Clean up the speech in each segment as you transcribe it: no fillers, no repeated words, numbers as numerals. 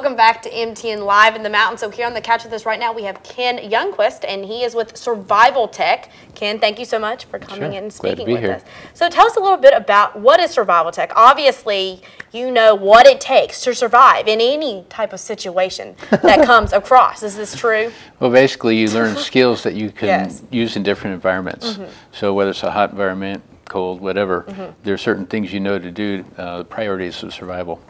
welcome back to MTN Live in the Mountains. So here on the couch with us right now, we have Ken Youngquist, and he is with Survival Tech. Ken, thank you so much for coming in and speaking with us. So tell us a little bit about what is Survival Tech. Obviously, you know what it takes to survive in any type of situation that comes across. Is this true? Well, basically, you learn skills that you can use in different environments. So whether it's a hot environment, cold, whatever, there are certain things you know to do, the priorities of survival.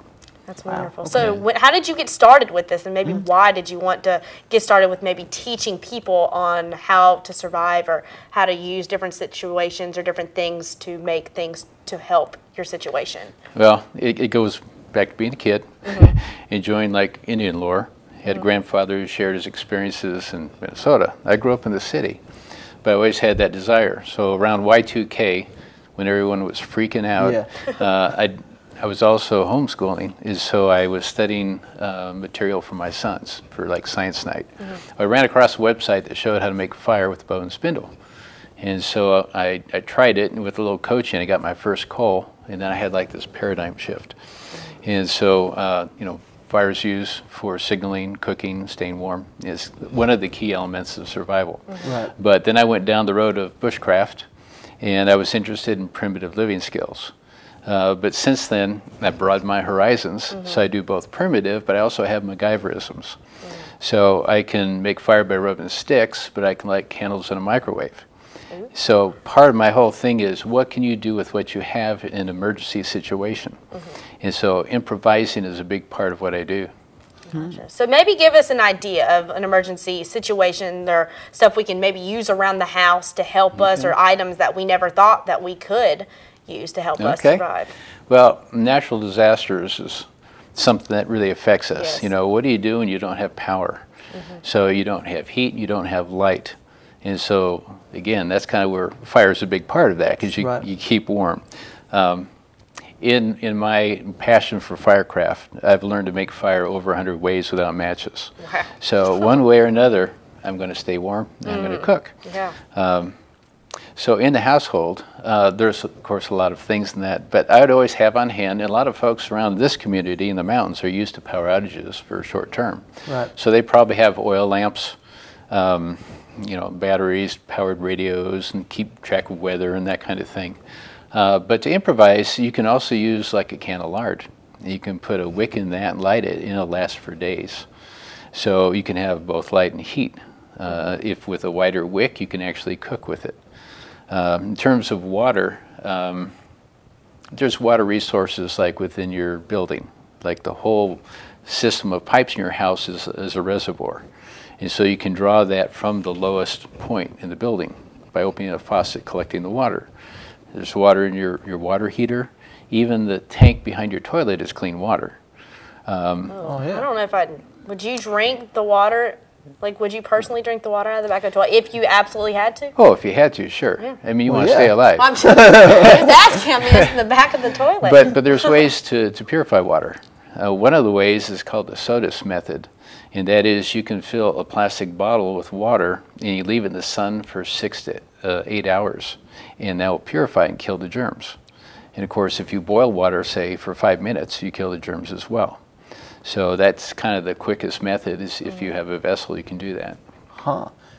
That's wonderful. So how did you get started with this, and maybe why did you want to get started with maybe teaching people on how to survive or how to use different situations or different things to make things to help your situation? Well, it goes back to being a kid, enjoying like Indian lore. Had a grandfather who shared his experiences in Minnesota. I grew up in the city, but I always had that desire. So around Y2K, when everyone was freaking out, I was also homeschooling, so I was studying material for my sons for like science night. I ran across a website that showed how to make fire with bow and spindle. And so I tried it, and with a little coaching, I got my first coal, and then I had like this paradigm shift. And so, you know, fire is used for signaling, cooking, staying warm. Is one of the key elements of survival. But then I went down the road of bushcraft, and I was interested in primitive living skills. But since then, I've broadened my horizons, so I do both primitive, but I also have MacGyverisms. So I can make fire by rubbing sticks, but I can light candles in a microwave. So part of my whole thing is, what can you do with what you have in an emergency situation? And so improvising is a big part of what I do. So maybe give us an idea of an emergency situation or stuff we can maybe use around the house to help us, or items that we never thought that we could use to help us survive. Well, natural disasters is something that really affects us. You know, what do you do when you don't have power? So you don't have heat, you don't have light. And so, again, that's kind of where fire is a big part of that, because you keep warm. In my passion for firecraft, I've learned to make fire over 100 ways without matches. So one way or another, I'm going to stay warm, and I'm going to cook. So in the household, there's, of course, a lot of things in that, but I would always have on hand, and a lot of folks around this community in the mountains are used to power outages for short term. So they probably have oil lamps, you know, batteries, powered radios, and keep track of weather and that kind of thing. But to improvise, you can also use like a can of lard. You can put a wick in that and light it, and it'll last for days. So you can have both light and heat. If with a wider wick, you can actually cook with it. In terms of water, there's water resources like within your building. Like the whole system of pipes in your house is a reservoir. And so you can draw that from the lowest point in the building by opening a faucet, collecting the water. There's water in your water heater. Even the tank behind your toilet is clean water. I don't know if would you drink the water? Like, would you personally drink the water out of the back of the toilet if you absolutely had to? Oh, if you had to, sure. I mean, you want to stay alive. I'm sure. I was asking, I mean, it's in the back of the toilet. But there's ways to purify water. One of the ways is called the SOTUS method, and that is you can fill a plastic bottle with water and you leave it in the sun for 6 to 8 hours, and that will purify and kill the germs. And of course, if you boil water, say, for 5 minutes, you kill the germs as well. So that's kind of the quickest method, is if you have a vessel, you can do that.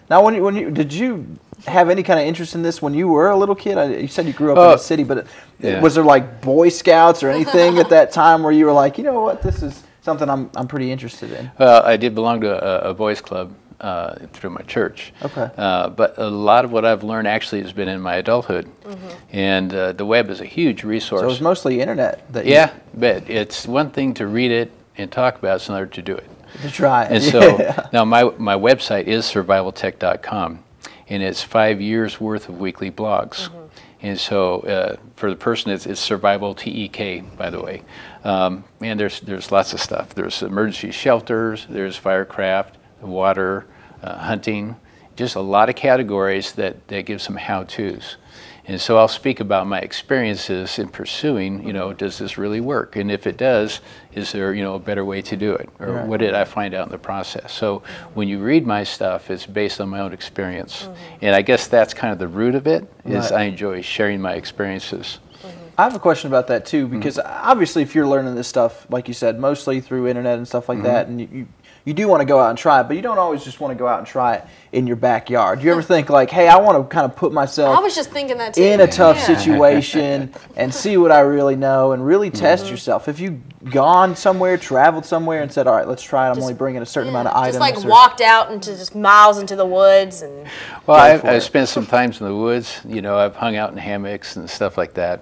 Now, when you did you have any kind of interest in this when you were a little kid? You said you grew up in the city, but was there like Boy Scouts or anything at that time where you were like, you know what, this is something I'm pretty interested in? Well, I did belong to a boys club through my church. But a lot of what I've learned actually has been in my adulthood. And the web is a huge resource. So it was mostly internet. That but it's one thing to read it and talk about, it's another to do it. To try it. And so now my website is survivaltech.com, and it's 5 years worth of weekly blogs. And so for the person, it's Survival TEK, by the way. And there's lots of stuff. There's emergency shelters, there's firecraft, water, hunting, just a lot of categories that give some how-tos. And so I'll speak about my experiences in pursuing, you know, does this really work? And if it does, is there, you know, a better way to do it? Or what did I find out in the process? So when you read my stuff, it's based on my own experience. And I guess that's kind of the root of it, is I enjoy sharing my experiences. I have a question about that too, because obviously if you're learning this stuff, like you said, mostly through internet and stuff like that, and you do want to go out and try it, but you don't always just want to go out and try it in your backyard. Do you ever think like, hey, I want to kind of put myself I was just thinking that too. in a tough situation and see what I really know and really test yourself? Have you gone somewhere, traveled somewhere, and said, all right, let's try it. I'm only bringing a certain amount of items. Just like walked out into just miles into the woods and. Well, I've spent some times in the woods. You know, I've hung out in hammocks and stuff like that.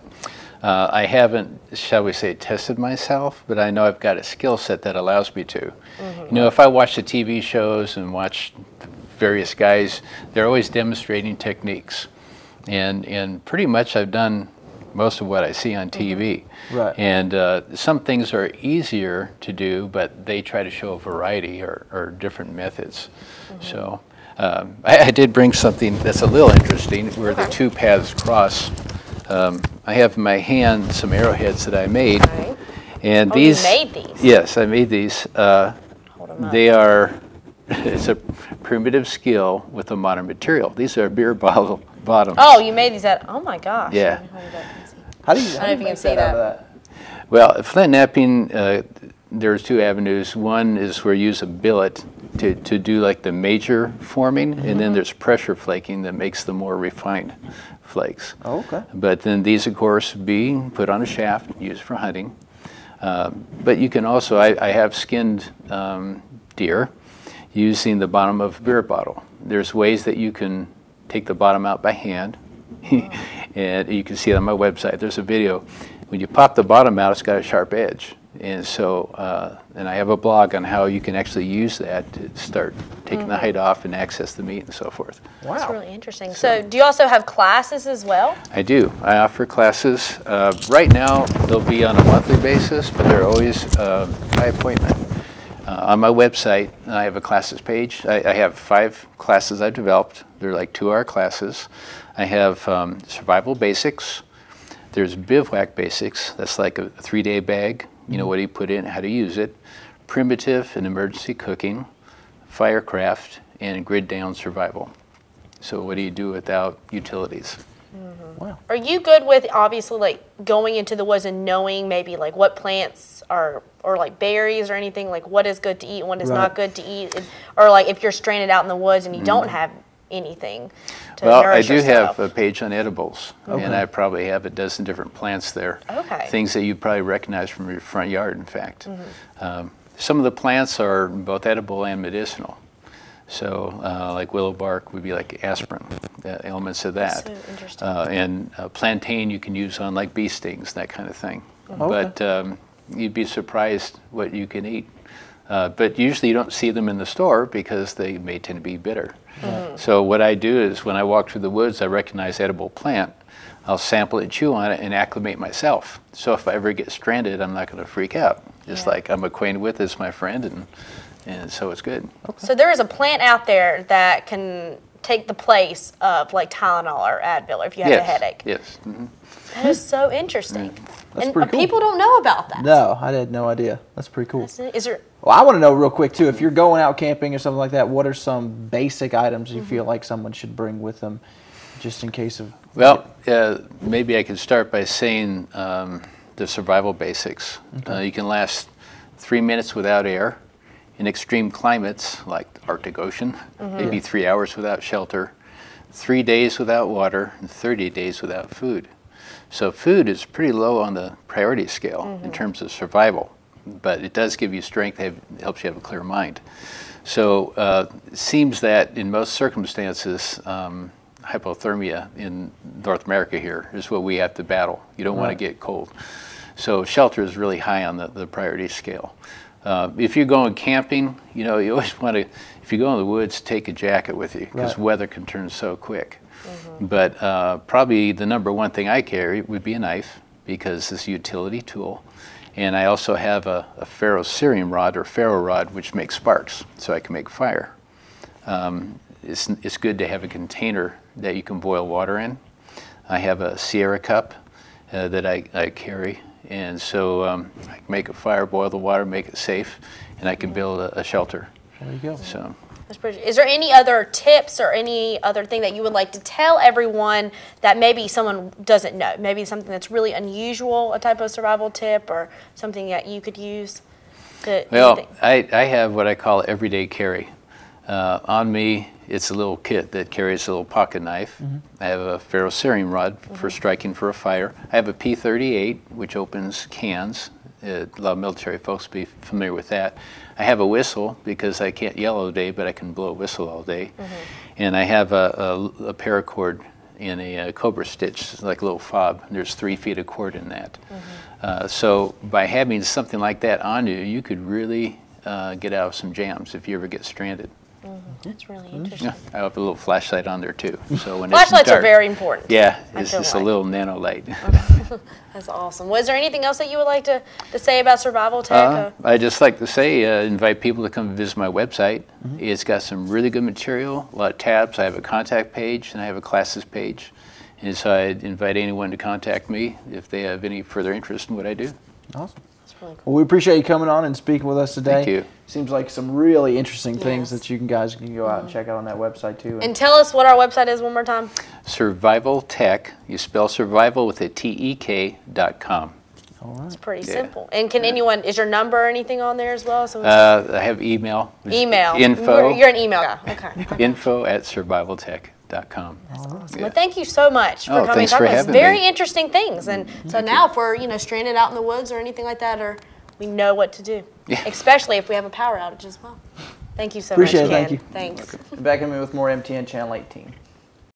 I haven't, shall we say, tested myself, but I know I've got a skill set that allows me to. You know, if I watch the TV shows and watch the various guys, they're always demonstrating techniques. And pretty much I've done most of what I see on TV. Right. And some things are easier to do, but they try to show a variety or different methods. So I did bring something that's a little interesting where the two paths cross. I have in my hand some arrowheads that I made. Okay. And you made these? Yes, I made these. They are, it's a primitive skill with a modern material. These are beer bottle bottoms. Oh, you made these out, oh my gosh. Yeah. How do you, I don't know if you can see that. Well, flint knapping, there's two avenues. One is where you use a billet to do like the major forming, and then there's pressure flaking that makes the more refined flakes. Oh, okay. But then these, of course, be put on a shaft, used for hunting. But you can also, I have skinned deer using the bottom of a beer bottle. There's ways that you can take the bottom out by hand, and you can see it on my website. There's a video. When you pop the bottom out, it's got a sharp edge. And so, and I have a blog on how you can actually use that to start taking the hide off and access the meat and so forth. Wow. That's really interesting. So do you also have classes as well? I do. I offer classes. Right now, they'll be on a monthly basis, but they're always by appointment. On my website, I have a classes page. I have 5 classes I've developed. They're like 2-hour classes. I have survival basics. There's bivouac basics. That's like a 3-day bag. You know, what do you put in, how to use it. Primitive and emergency cooking, firecraft, and grid down survival. So what do you do without utilities? Wow. Are you good with obviously like going into the woods and knowing maybe like what plants are, or like berries or anything, like what is good to eat and what is not good to eat? Or like if you're stranded out in the woods and you don't have anything to Well, I nourish do yourself. have a page on edibles, and I probably have a dozen different plants there. Okay. Things that you probably recognize from your front yard, in fact. Some of the plants are both edible and medicinal. So like willow bark would be like aspirin, elements of that. So interesting. And plantain you can use on like bee stings, that kind of thing. Okay. But you'd be surprised what you can eat. But usually you don't see them in the store because they may tend to be bitter. So what I do is when I walk through the woods, I recognize edible plant. I'll sample it, chew on it, and acclimate myself. So if I ever get stranded, I'm not going to freak out. Just like I'm acquainted with as my friend, and so it's good. Okay. So there is a plant out there that can take the place of like Tylenol or Advil if you have a headache. Yes. That is so interesting. That's and pretty cool. people don't know about that. No, I had no idea. That's pretty cool. Is there? Well, I want to know real quick too, if you're going out camping or something like that, what are some basic items you feel like someone should bring with them just in case of... Well, maybe I could start by saying the survival basics. Okay. You can last 3 minutes without air. In extreme climates, like the Arctic Ocean, maybe 3 hours without shelter, 3 days without water, and 30 days without food. So food is pretty low on the priority scale in terms of survival, but it does give you strength, it helps you have a clear mind. So it seems that in most circumstances, hypothermia in North America here is what we have to battle. You don't want to get cold. So shelter is really high on the priority scale. If you're going camping, you know, you always want to, if you go in the woods, take a jacket with you because weather can turn so quick. But probably the number one thing I carry would be a knife because it's a utility tool. And I also have a ferrocerium rod or ferro rod which makes sparks so I can make fire. It's good to have a container that you can boil water in. I have a Sierra cup that I carry. And so I can make a fire, boil the water, make it safe, and I can build a shelter. There you go. So That's pretty. Is there any other tips or any other thing that you would like to tell everyone that maybe someone doesn't know? Maybe something that's really unusual, a type of survival tip, or something that you could use? Well, I have what I call everyday carry. On me, it's a little kit that carries a little pocket knife. I have a ferrocerin rod for striking for a fire. I have a P38, which opens cans. A lot of military folks be familiar with that. I have a whistle because I can't yell all day, but I can blow a whistle all day. And I have a paracord in a cobra stitch, like a little fob. There's 3 feet of cord in that. So by having something like that on you, you could really get out of some jams if you ever get stranded. That's really interesting. Yeah, I have a little flashlight on there too. So when flashlights it's dark, are very important. Yeah, it's just a little nano light. That's awesome. Was there anything else that you would like to say about survival tech? I just like to say, invite people to come visit my website. It's got some really good material, a lot of tabs. I have a contact page and I have a classes page. And so I'd invite anyone to contact me if they have any further interest in what I do. Awesome. Really cool. Well, we appreciate you coming on and speaking with us today. Thank you. Seems like some really interesting things that you guys can go out and check out on that website too. And tell us what our website is one more time. Survival Tech. You spell survival with a TEK.com. All right. It's pretty simple. And can anyone, is your number or anything on there as well? So I have email. Email. Info. You're an email guy. Okay. info@survivaltech.com. Awesome. Well, thank you so much for coming and talking about these very interesting things. And so now if we're stranded out in the woods or anything like that, or we know what to do, especially if we have a power outage as well. Thank you so much, Ken. Thank you. Thanks. Back in with more MTN Channel 18.